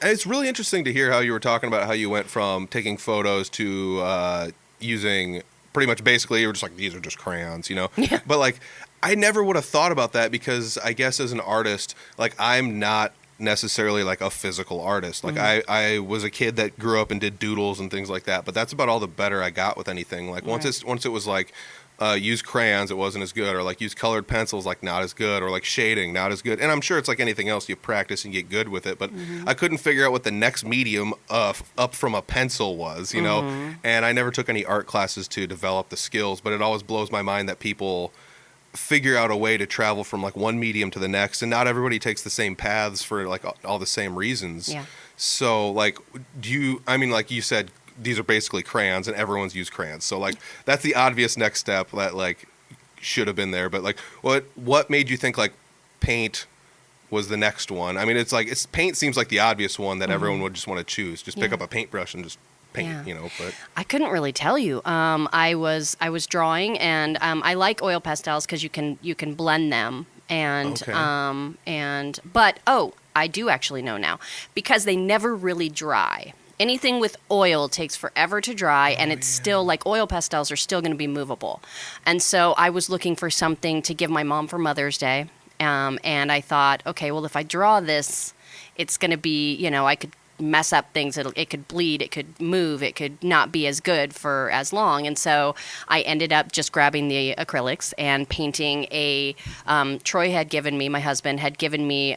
And it's really interesting to hear how you were talking about how you went from taking photos to using pretty much basically you were just like, these are just crayons, you know? Yeah. But like, I never would have thought about that because I guess as an artist, like I'm not necessarily like a physical artist. Like I was a kid that grew up and did doodles and things like that, but that's about all the better I got with anything. Like once it was like use crayons, it wasn't as good, or like use colored pencils, like not as good, or like shading, not as good. And I'm sure it's like anything else, you practice and get good with it, but I couldn't figure out what the next medium up from a pencil was, you know. And I never took any art classes to develop the skills, but it always blows my mind that people figure out a way to travel from like one medium to the next, and not everybody takes the same paths for like all the same reasons. Yeah. So like, I mean, like you said, these are basically crayons and everyone's used crayons. So like, that's the obvious next step that like should have been there. But like, what made you think like paint was the next one? I mean, it's like, paint seems like the obvious one that everyone would just want to choose. Just pick up a paintbrush and just paint, you know, but I couldn't really tell you. I was drawing, and I like oil pastels because you can blend them, and but I do actually know now because they never really dry. Anything with oil takes forever to dry, and it's still like oil pastels are still going to be movable. And so I was looking for something to give my mom for Mother's Day, and I thought, okay, well, if I draw this, it's going to be, you know, I could mess up things. It could bleed, it could move, it could not be as good for as long. And so I ended up just grabbing the acrylics and painting Troy had given me, my husband had given me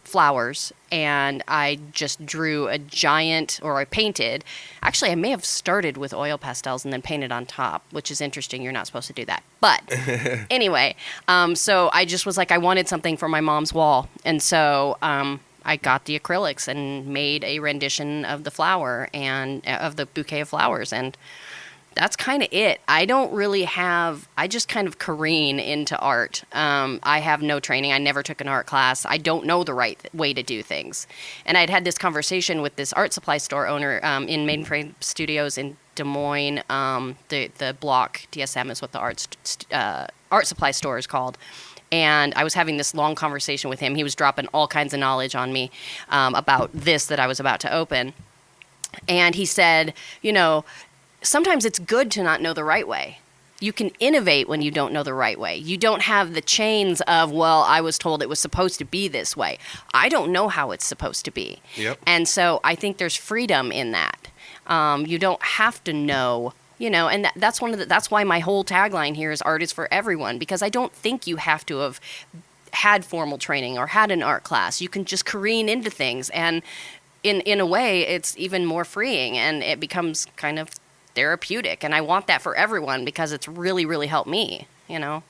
flowers, and I just drew a giant, or I painted. Actually, I may have started with oil pastels and then painted on top, which is interesting. You're not supposed to do that. But anyway, so I just was like, I wanted something for my mom's wall. And so I got the acrylics and made a rendition of the flower and of the bouquet of flowers. And that's kind of it. I don't really I just kind of careen into art. I have no training. I never took an art class. I don't know the right way to do things. And I'd had this conversation with this art supply store owner in Maidenframe Studios in Des Moines. The block, DSM is what the art supply store is called. And I was having this long conversation with him. He was dropping all kinds of knowledge on me about this that I was about to open. And he said, you know, sometimes it's good to not know the right way. You can innovate when you don't know the right way. You don't have the chains of, well, I was told it was supposed to be this way. I don't know how it's supposed to be. Yep. And so I think there's freedom in that. You don't have to know. You know, and that's that's why my whole tagline here is art is for everyone, because I don't think you have to have had formal training or had an art class. You can just careen into things, and in a way, it's even more freeing, and it becomes kind of therapeutic. And I want that for everyone because it's really, really helped me. You know.